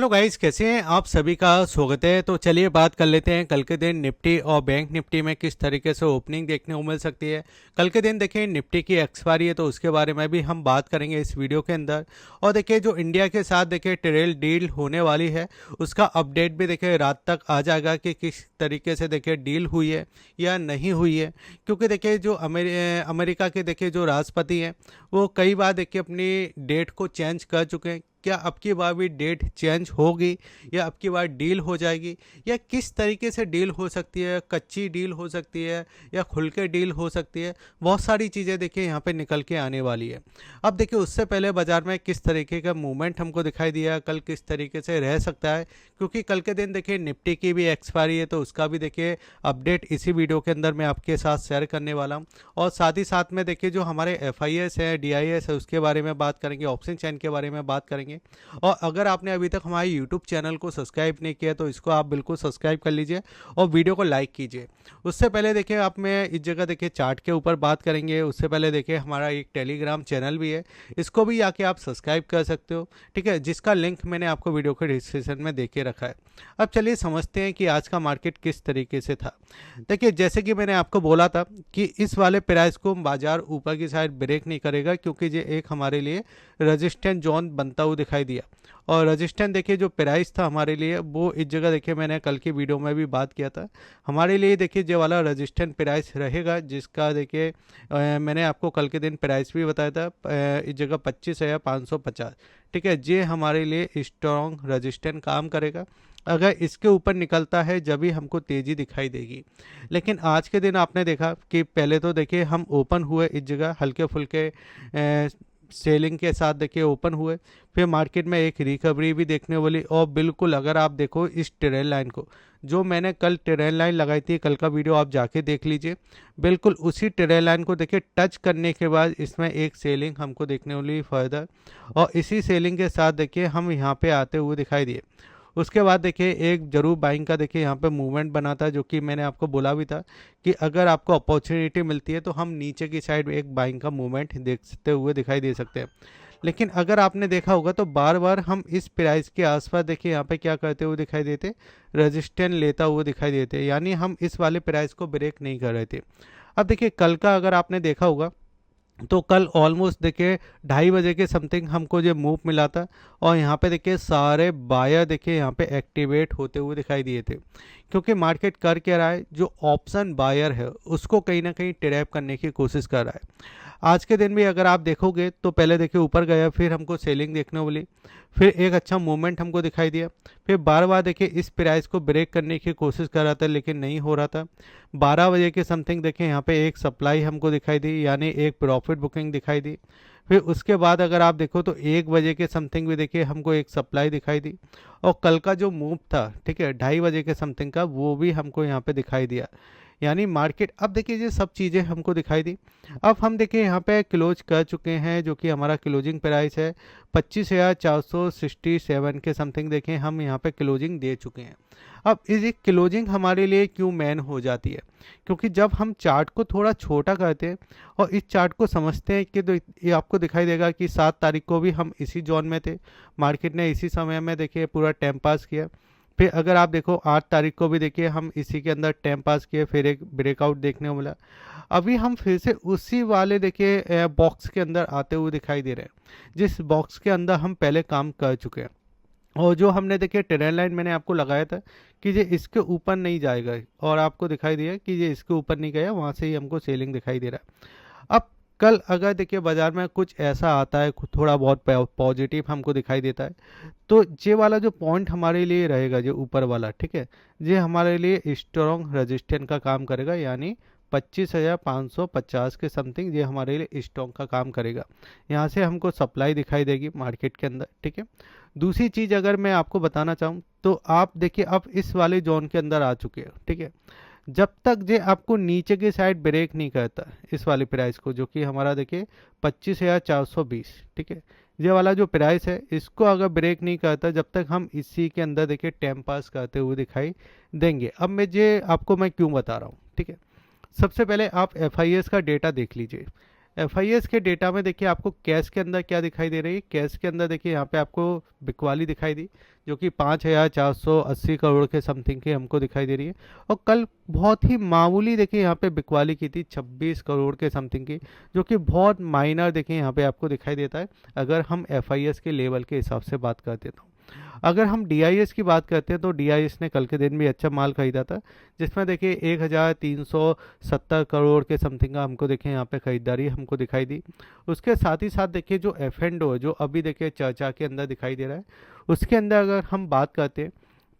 Hello guys, कैसे हैं आप? सभी का स्वागत है। तो चलिए बात कर लेते हैं कल के दिन निफ्टी और बैंक निफ्टी में किस तरीके से ओपनिंग देखने को मिल सकती है। कल के दिन देखिए निफ्टी की एक्सपायरी है, तो उसके बारे में भी हम बात करेंगे इस वीडियो के अंदर। और देखिए जो इंडिया के साथ देखिए ट्रेल डील होने वाली है, उसका अपडेट भी देखिए रात तक आ जाएगा कि किस तरीके से देखिए डील हुई है या नहीं हुई है। क्योंकि देखिए जो अमेरिका के देखिए जो राष्ट्रपति हैं, वो कई बार देखिए अपनी डेट को चेंज कर चुके हैं। क्या अब की बार भी डेट चेंज होगी या अब की बार डील हो जाएगी, या किस तरीके से डील हो सकती है? कच्ची डील हो सकती है या खुल के डील हो सकती है? बहुत सारी चीज़ें देखिए यहाँ पे निकल के आने वाली है। अब देखिए उससे पहले बाजार में किस तरीके का मूवमेंट हमको दिखाई दिया, कल किस तरीके से रह सकता है, क्योंकि कल के दिन देखिए निफ्टी की भी एक्सपायरी है, तो उसका भी देखिए अपडेट इसी वीडियो के अंदर मैं आपके साथ शेयर करने वाला हूँ। और साथ ही साथ में देखिए जो हमारे FIS है, DIS है, उसके बारे में बात करेंगे, ऑप्शन चैन के बारे में बात करेंगे। और अगर आपने अभी तक हमारे यूट्यूब चैनल को सब्सक्राइब नहीं किया तो इसको आप बिल्कुल सब्सक्राइब कर लीजिए और वीडियो को लाइक कीजिए। उससे पहले देखिए आप में इस जगह देखिए चार्ट के ऊपर बात करेंगे। उससे पहले देखिए हमारा एक टेलीग्राम चैनल भी है, इसको भी आके आप सब्सक्राइब कर सकते हो, ठीक है, जिसका लिंक मैंने आपको वीडियो के डिस्क्रिप्शन में दे के रखा है। अब चलिए समझते हैं कि आज का मार्केट किस तरीके से था। देखिए जैसे कि मैंने आपको बोला था कि इस वाले प्राइस को बाजार ऊपर की साइड ब्रेक नहीं करेगा, क्योंकि ये एक हमारे लिए रेजिस्टेंट जोन बनता हुआ दिखाई दिया। और रेजिस्टेंट देखिए जो प्राइस था हमारे लिए, वो इस जगह देखिए मैंने कल की वीडियो में भी बात किया था। हमारे लिए देखिए जो वाला रेजिस्टेंट प्राइस रहेगा, जिसका देखिए मैंने आपको कल के दिन प्राइस भी बताया था, इस जगह 25,550, ठीक है। ये हमारे लिए स्ट्रॉन्ग रेजिस्टेंट काम करेगा। अगर इसके ऊपर निकलता है जब भी हमको तेज़ी दिखाई देगी। लेकिन आज के दिन आपने देखा कि पहले तो देखिए हम ओपन हुए इस जगह हल्के फुल्के सेलिंग के साथ देखिए ओपन हुए, फिर मार्केट में एक रिकवरी भी देखने वाली। और बिल्कुल अगर आप देखो इस ट्रेल लाइन को, जो मैंने कल ट्रेल लाइन लगाई थी, कल का वीडियो आप जाके देख लीजिए, बिल्कुल उसी ट्रेल लाइन को देखिए टच करने के बाद इसमें एक सेलिंग हमको देखने वाली फर्दर। और इसी सेलिंग के साथ देखिए हम यहाँ पे आते हुए दिखाई दिए। उसके बाद देखिए एक जरूर बाइंग का देखिए यहाँ पे मूवमेंट बना था, जो कि मैंने आपको बोला भी था कि अगर आपको अपॉर्चुनिटी मिलती है तो हम नीचे की साइड एक बाइंग का मूवमेंट देखते हुए दिखाई दे सकते हैं। लेकिन अगर आपने देखा होगा तो बार बार हम इस प्राइस के आसपास देखिए यहाँ पे क्या करते हुए दिखाई देते, रेजिस्टेंस लेता हुआ दिखाई देते, यानी हम इस वाले प्राइस को ब्रेक नहीं कर रहे थे। अब देखिए कल का अगर आपने देखा होगा तो कल ऑलमोस्ट देखिए 2:30 बजे के समथिंग हमको जो मूव मिला था। और यहाँ पे देखिए सारे बायर देखिए यहाँ पे एक्टिवेट होते हुए दिखाई दिए थे, क्योंकि मार्केट कर क्या रहा है, जो ऑप्शन बायर है उसको कहीं ना कहीं ट्रैप करने की कोशिश कर रहा है। आज के दिन भी अगर आप देखोगे तो पहले देखिए ऊपर गया, फिर हमको सेलिंग देखने मिली, फिर एक अच्छा मूवमेंट हमको दिखाई दिया, फिर बार बार देखिए इस प्राइस को ब्रेक करने की कोशिश कर रहा था लेकिन नहीं हो रहा था। 12 बजे के समथिंग देखिए यहाँ पे एक सप्लाई हमको दिखाई दी, यानी एक प्रॉफिट बुकिंग दिखाई दी। फिर उसके बाद अगर आप देखो तो 1 बजे के समथिंग भी देखिए हमको एक सप्लाई दिखाई दी। और कल का जो मूव था, ठीक है, 2:30 बजे के समथिंग का, वो भी हमको यहाँ पे दिखाई दिया। यानी मार्केट अब देखिए ये सब चीज़ें हमको दिखाई दी। अब हम देखिए यहाँ पे क्लोज कर चुके हैं, जो कि हमारा क्लोजिंग प्राइस है 25,467 के समथिंग देखें हम यहाँ पे क्लोजिंग दे चुके हैं। अब इस क्लोजिंग हमारे लिए क्यों मैन हो जाती है, क्योंकि जब हम चार्ट को थोड़ा छोटा करते हैं और इस चार्ट को समझते हैं कि तो ये आपको दिखाई देगा कि 7 तारीख को भी हम इसी जोन में थे, मार्केट ने इसी समय में देखिए पूरा टाइम पास किया। फिर अगर आप देखो 8 तारीख को भी देखिए हम इसी के अंदर टाइम पास किए, फिर एक ब्रेकआउट देखने को मिला। अभी हम फिर से उसी वाले देखिए बॉक्स के अंदर आते हुए दिखाई दे रहे हैं, जिस बॉक्स के अंदर हम पहले काम कर चुके हैं। और जो हमने देखिए ट्रेंड लाइन मैंने आपको लगाया था कि ये इसके ऊपर नहीं जाएगा, और आपको दिखाई दिया कि ये इसके ऊपर नहीं गया, वहाँ से ही हमको सेलिंग दिखाई दे रहा है। अब कल अगर देखिए बाजार में कुछ ऐसा आता है, थोड़ा बहुत पॉजिटिव हमको दिखाई देता है, तो ये वाला जो पॉइंट हमारे लिए रहेगा, जो ऊपर वाला, ठीक है, ये हमारे लिए स्ट्रॉन्ग रेजिस्टेंस का काम करेगा, यानी 25,550 के समथिंग ये हमारे लिए स्ट्रॉन्ग का काम करेगा। यहाँ से हमको सप्लाई दिखाई देगी मार्केट के अंदर, ठीक है। दूसरी चीज़ अगर मैं आपको बताना चाहूँ तो आप देखिए अब इस वाले जोन के अंदर आ चुके हो, ठीक है। जब तक ये आपको नीचे की साइड ब्रेक नहीं करता इस वाले प्राइस को, जो कि हमारा देखिए 25,420, ठीक है, ये वाला जो प्राइस है इसको अगर ब्रेक नहीं करता, जब तक हम इसी के अंदर देखिए टाइम पास करते हुए दिखाई देंगे। अब मैं क्यों बता रहा हूँ, ठीक है। सबसे पहले आप FIS का डेटा देख लीजिए। एफआईएस के डेटा में देखिए आपको कैश के अंदर क्या दिखाई दे रही है। कैश के अंदर देखिए यहाँ पे आपको बिकवाली दिखाई दी, जो कि 5,480 करोड़ के समथिंग की हमको दिखाई दे रही है। और कल बहुत ही मामूली देखिए यहाँ पे बिकवाली की थी 26 करोड़ के समथिंग की, जो कि बहुत माइनर देखिए यहाँ पे आपको दिखाई देता है अगर हम एफआईएस के लेवल के हिसाब से बात करते तो। अगर हम डीआईएस की बात करते हैं तो डीआईएस ने कल के दिन भी अच्छा माल खरीदा था, जिसमें देखिए 1,370 करोड़ के समथिंग का हमको देखिए यहाँ पे खरीदारी हमको दिखाई दी। उसके साथ ही साथ देखिए जो एफ एंड ओ जो अभी देखिए चर्चा के अंदर दिखाई दे रहा है, उसके अंदर अगर हम बात करते हैं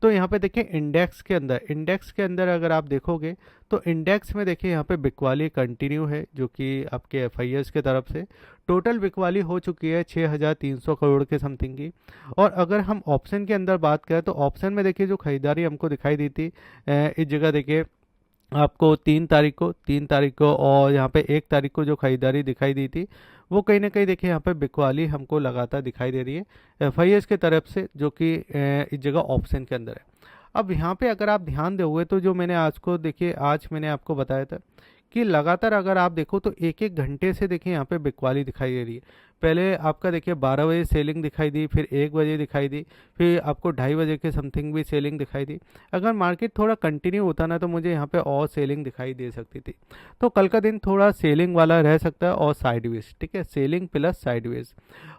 तो यहाँ पे देखिए इंडेक्स के अंदर अगर आप देखोगे तो इंडेक्स में देखिए यहाँ पे बिकवाली कंटिन्यू है, जो कि आपके एफआईएस के तरफ से टोटल बिकवाली हो चुकी है 6,300 करोड़ के समथिंग की। और अगर हम ऑप्शन के अंदर बात करें तो ऑप्शन में देखिए जो खरीदारी हमको दिखाई दी थी इस जगह देखिए आपको 3 तारीख को और यहाँ पे 1 तारीख को जो खरीदारी दिखाई दी थी, वो कहीं ना कहीं देखिए यहाँ पे बिकवाली हमको लगातार दिखाई दे रही है एफआईएस के तरफ से, जो कि इस जगह ऑप्शन के अंदर है। अब यहाँ पे अगर आप ध्यान दोगे तो जो मैंने आज को देखिए आज मैंने आपको बताया था कि लगातार अगर आप देखो तो एक एक घंटे से देखिए यहाँ पे बिकवाली दिखाई दे रही है। पहले आपका देखिए 12 बजे सेलिंग दिखाई दी, फिर 1 बजे दिखाई दी, फिर आपको 2:30 बजे के समथिंग भी सेलिंग दिखाई दी। अगर मार्केट थोड़ा कंटिन्यू होता ना तो मुझे यहाँ पे और सेलिंग दिखाई दे सकती थी। तो कल का दिन थोड़ा सेलिंग वाला रह सकता है और साइडवेज, ठीक है, सेलिंग प्लस साइडवेज।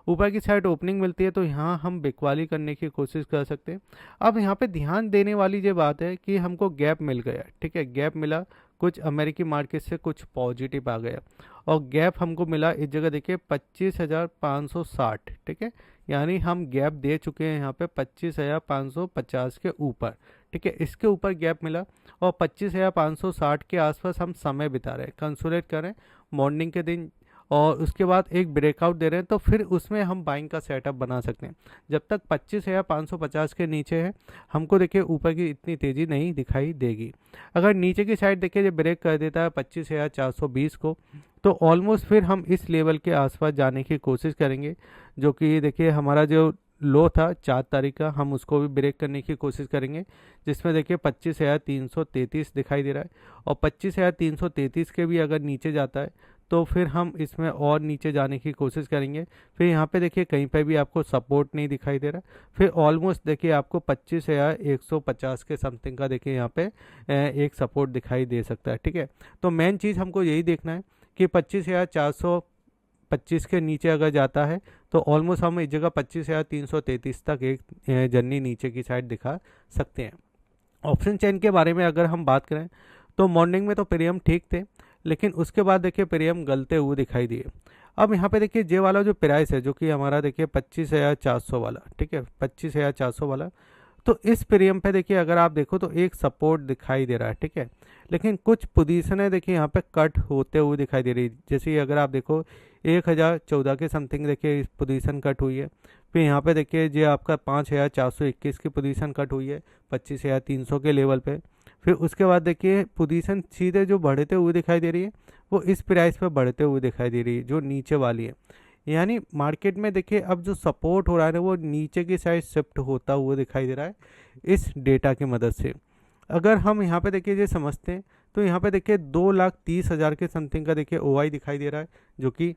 ऊपर की साइड ओपनिंग मिलती है तो यहाँ हम बिकवाली करने की कोशिश कर सकते हैं। अब यहाँ पे ध्यान देने वाली ये बात है कि हमको गैप मिल गया, ठीक है, गैप मिला, कुछ अमेरिकी मार्केट से कुछ पॉजिटिव आ गया और गैप हमको मिला इस जगह देखिए 25,560, ठीक है, यानी हम गैप दे चुके हैं यहाँ पे 25,550 के ऊपर, ठीक है, इसके ऊपर गैप मिला और 25,560 के आसपास हम समय बिता रहे हैं, कंसोलिडेट कर रहे हैं मॉर्निंग के दिन, और उसके बाद एक ब्रेकआउट दे रहे हैं तो फिर उसमें हम बाइंग का सेटअप बना सकते हैं। जब तक 25,550 के नीचे है हमको देखिए ऊपर की इतनी तेज़ी नहीं दिखाई देगी। अगर नीचे की साइड देखिए जब ब्रेक कर देता है 25,420 को, तो ऑलमोस्ट फिर हम इस लेवल के आसपास जाने की कोशिश करेंगे, जो कि देखिए हमारा जो लो था 4 तारीख का, हम उसको भी ब्रेक करने की कोशिश करेंगे, जिसमें देखिए 25,333 दिखाई दे रहा है। और 25,333 के भी अगर नीचे जाता है तो फिर हम इसमें और नीचे जाने की कोशिश करेंगे। फिर यहाँ पे देखिए कहीं पे भी आपको सपोर्ट नहीं दिखाई दे रहा, फिर ऑलमोस्ट देखिए आपको 25,150 के समथिंग का देखिए यहाँ पे एक सपोर्ट दिखाई दे सकता है, ठीक है। तो मेन चीज़ हमको यही देखना है कि 25,425 के नीचे अगर जाता है तो ऑलमोस्ट हम इस जगह 25,333 तक एक जर्नी नीचे की साइड दिखा सकते हैं। ऑप्शन चेन के बारे में अगर हम बात करें तो मॉर्निंग में तो प्रीमियम ठीक थे, लेकिन उसके बाद देखिए प्रीमियम गलते हुए दिखाई दिए। अब यहाँ पे देखिए जे वाला जो प्राइस है, जो कि हमारा देखिए 25,400 वाला, ठीक है, 25,400 वाला, तो इस प्रीमियम पे देखिए अगर आप देखो तो एक सपोर्ट दिखाई दे रहा है, ठीक है, लेकिन कुछ पोजीशनें देखिए यहाँ पे कट होते हुए दिखाई दे रही है। जैसे अगर आप देखो 1,014 के समथिंग देखिए इस पोजीशन कट हुई है, फिर यहाँ पे देखिए जो आपका 5,421 की पोजीशन कट हुई है 25,300 के लेवल पे। फिर उसके बाद देखिए पोजीशन सीधे जो बढ़ते हुए दिखाई दे रही है वो इस प्राइस पे बढ़ते हुए दिखाई दे रही है, जो नीचे वाली है। यानी मार्केट में देखिए अब जो सपोर्ट हो रहा है वो नीचे की साइड शिफ्ट होता हुआ दिखाई दे रहा है इस डेटा की मदद से। अगर हम यहाँ पे देखिए ये समझते हैं तो यहाँ पे देखिए 2,30,000 के समथिंग का देखिए ओआई दिखाई दे रहा है, जो कि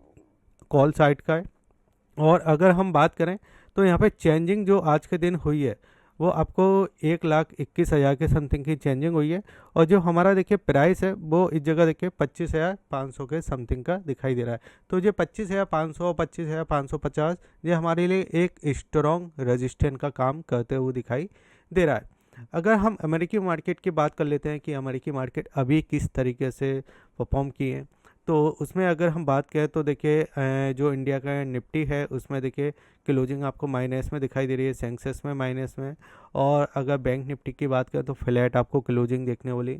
कॉल साइड का है। और अगर हम बात करें तो यहाँ पे चेंजिंग जो आज के दिन हुई है वो आपको 1,21,000 के समथिंग की चेंजिंग हुई है, और जो हमारा देखिए प्राइस है वो इस जगह देखिए 25,500 के समथिंग का दिखाई दे रहा है। तो ये 25,500 और 25,550 ये हमारे लिए एक स्ट्रॉन्ग रजिस्टेंस का काम करते हुए दिखाई दे रहा है। अगर हम अमेरिकी मार्केट की बात कर लेते हैं कि अमेरिकी मार्केट अभी किस तरीके से परफॉर्म किए हैं, तो उसमें अगर हम बात करें तो देखिए जो इंडिया का निफ्टी है उसमें देखिए क्लोजिंग आपको माइनस में दिखाई दे रही है, सेंसेक्स में माइनस में, और अगर बैंक निफ्टी की बात करें तो फ्लैट आपको क्लोजिंग देखने वाली।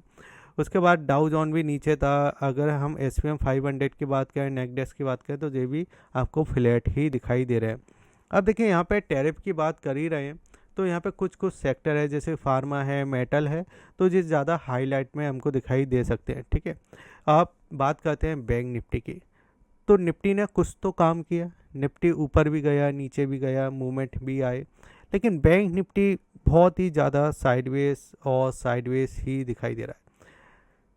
उसके बाद डाउ जोन भी नीचे था। अगर हम SPM 500 की बात करें, नेकडेक्स की बात करें, तो ये भी आपको फ्लैट ही दिखाई दे रहे हैं। अब देखिए यहाँ पे टैरिफ की बात कर ही रहे हैं तो यहाँ पे कुछ कुछ सेक्टर है जैसे फार्मा है, मेटल है, तो ये ज़्यादा हाईलाइट में हमको दिखाई दे सकते हैं, ठीक है। आप बात करते हैं बैंक निफ्टी की, तो निफ्टी ने कुछ तो काम किया, निफ्टी ऊपर भी गया नीचे भी गया, मूवमेंट भी आए, लेकिन बैंक निफ्टी बहुत ही ज़्यादा साइडवेज और साइडवेज ही दिखाई दे रहा है।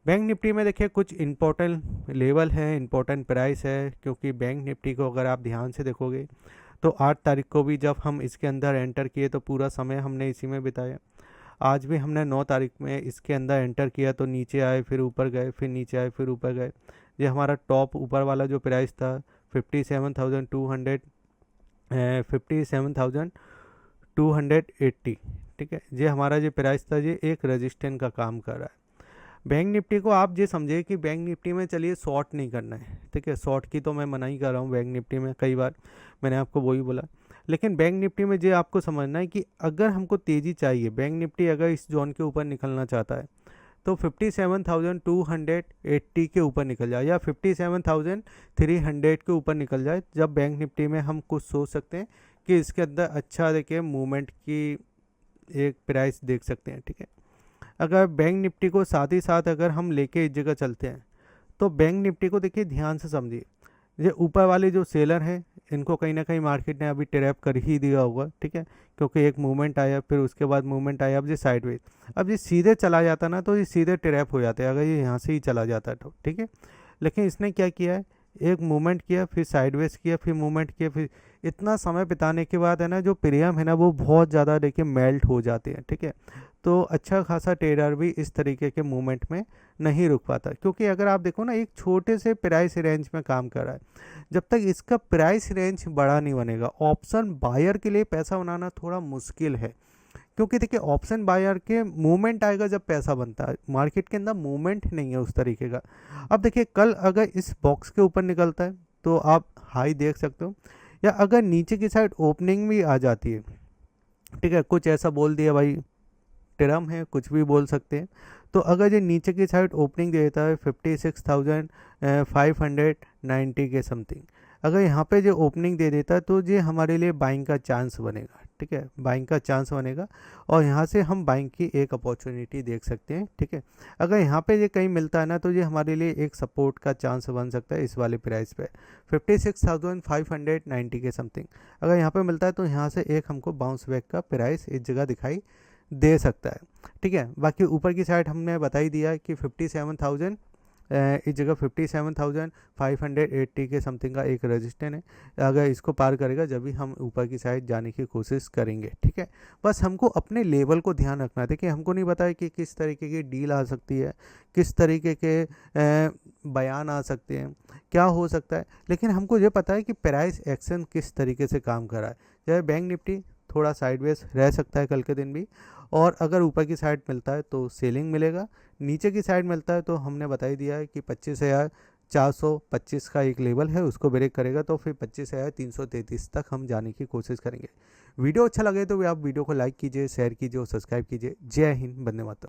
बैंक निफ्टी में देखिए कुछ इंपॉर्टेंट लेवल है, इंपॉर्टेंट प्राइस है, क्योंकि बैंक निफ्टी को अगर आप ध्यान से देखोगे तो 8 तारीख को भी जब हम इसके अंदर एंटर किए तो पूरा समय हमने इसी में बिताया। आज भी हमने 9 तारीख में इसके अंदर एंटर किया तो नीचे आए, फिर ऊपर गए, फिर नीचे आए, फिर ऊपर गए। ये हमारा टॉप ऊपर वाला जो प्राइस था 57,200, 57,280, ठीक है। ये हमारा जो प्राइस था ये एक रजिस्टेंस का काम कर रहा है। बैंक निफ्टी को आप ये समझिए कि बैंक निफ्टी में चलिए शॉर्ट नहीं करना है, ठीक है। शॉर्ट की तो मैं मना ही कर रहा हूँ बैंक निफ्टी में, कई बार मैंने आपको वही बोला। लेकिन बैंक निफ्टी में ये आपको समझना है कि अगर हमको तेज़ी चाहिए, बैंक निफ्टी अगर इस जोन के ऊपर निकलना चाहता है तो 57,280 के ऊपर निकल जाए या 57,300 के ऊपर निकल जाए, जब बैंक निफ्टी में हम कुछ सोच सकते हैं कि इसके अंदर अच्छा देखिए मूवमेंट की एक प्राइस देख सकते हैं, ठीक है। अगर बैंक निफ्टी को साथ ही साथ अगर हम लेके इस जगह चलते हैं तो बैंक निफ्टी को देखिए ध्यान से समझिए, ये ऊपर वाले जो सेलर हैं इनको कहीं ना कहीं मार्केट ने अभी ट्रैप कर ही दिया होगा, ठीक है। क्योंकि एक मूवमेंट आया, फिर उसके बाद मूवमेंट आया, अब ये साइडवेज, अब ये सीधे चला जाता ना तो ये सीधे ट्रैप हो जाते हैं अगर ये यहाँ से ही चला जाता है तो, ठीक है। लेकिन इसने क्या किया है, एक मूवमेंट किया, फिर साइडवेज किया, फिर मूवमेंट किया, फिर इतना समय बिताने के बाद है ना जो प्रीमियम है ना वो बहुत ज़्यादा देखिए मेल्ट हो जाते हैं, ठीक है। तो अच्छा खासा ट्रेडर भी इस तरीके के मूवमेंट में नहीं रुक पाता, क्योंकि अगर आप देखो ना एक छोटे से प्राइस रेंज में काम कर रहा है, जब तक इसका प्राइस रेंज बड़ा नहीं बनेगा ऑप्शन बायर के लिए पैसा बनाना थोड़ा मुश्किल है। क्योंकि देखिए ऑप्शन बायर के मूवमेंट आएगा जब पैसा बनता है, मार्केट के अंदर मूवमेंट नहीं है उस तरीके का। अब देखिए कल अगर इस बॉक्स के ऊपर निकलता है तो आप हाई देख सकते हो, या अगर नीचे की साइड ओपनिंग भी आ जाती है, ठीक है, कुछ ऐसा बोल दिया भाई, टर्म है कुछ भी बोल सकते हैं, तो अगर ये नीचे की साइड ओपनिंग दे देता है 56,590 के समथिंग, अगर यहाँ पे जो ओपनिंग दे देता है तो ये हमारे लिए बाइंग का चांस बनेगा, ठीक है, बाइंग का चांस बनेगा और यहाँ से हम बाइंग की एक अपॉर्चुनिटी देख सकते हैं, ठीक है। अगर यहाँ पे ये कहीं मिलता है ना तो ये हमारे लिए एक सपोर्ट का चांस बन सकता है इस वाले प्राइस पे 56,590 के समथिंग। अगर यहाँ पे मिलता है तो यहाँ से एक हमको बाउंस बैक का प्राइस इस जगह दिखाई दे सकता है, ठीक है। बाकी ऊपर की साइड हमने बता ही दिया कि 57,000 इस जगह 57,580 के समथिंग का एक रजिस्टेंस है, अगर इसको पार करेगा जब भी हम ऊपर की साइड जाने की कोशिश करेंगे, ठीक है। बस हमको अपने लेवल को ध्यान रखना है। देखिए हमको नहीं पता है कि किस तरीके की डील आ सकती है, किस तरीके के बयान आ सकते हैं, क्या हो सकता है, लेकिन हमको ये पता है कि प्राइस एक्शन किस तरीके से काम कर रहा है। जैसे बैंक निफ्टी थोड़ा साइडवेज रह सकता है कल के दिन भी, और अगर ऊपर की साइड मिलता है तो सेलिंग मिलेगा, नीचे की साइड मिलता है तो हमने बता ही दिया है कि 25,425 का एक लेवल है, उसको ब्रेक करेगा तो फिर 25,333 तक हम जाने की कोशिश करेंगे। वीडियो अच्छा लगे तो भी आप वीडियो को लाइक कीजिए, शेयर कीजिए और सब्सक्राइब कीजिए। जय हिंद, वंदे मातरम।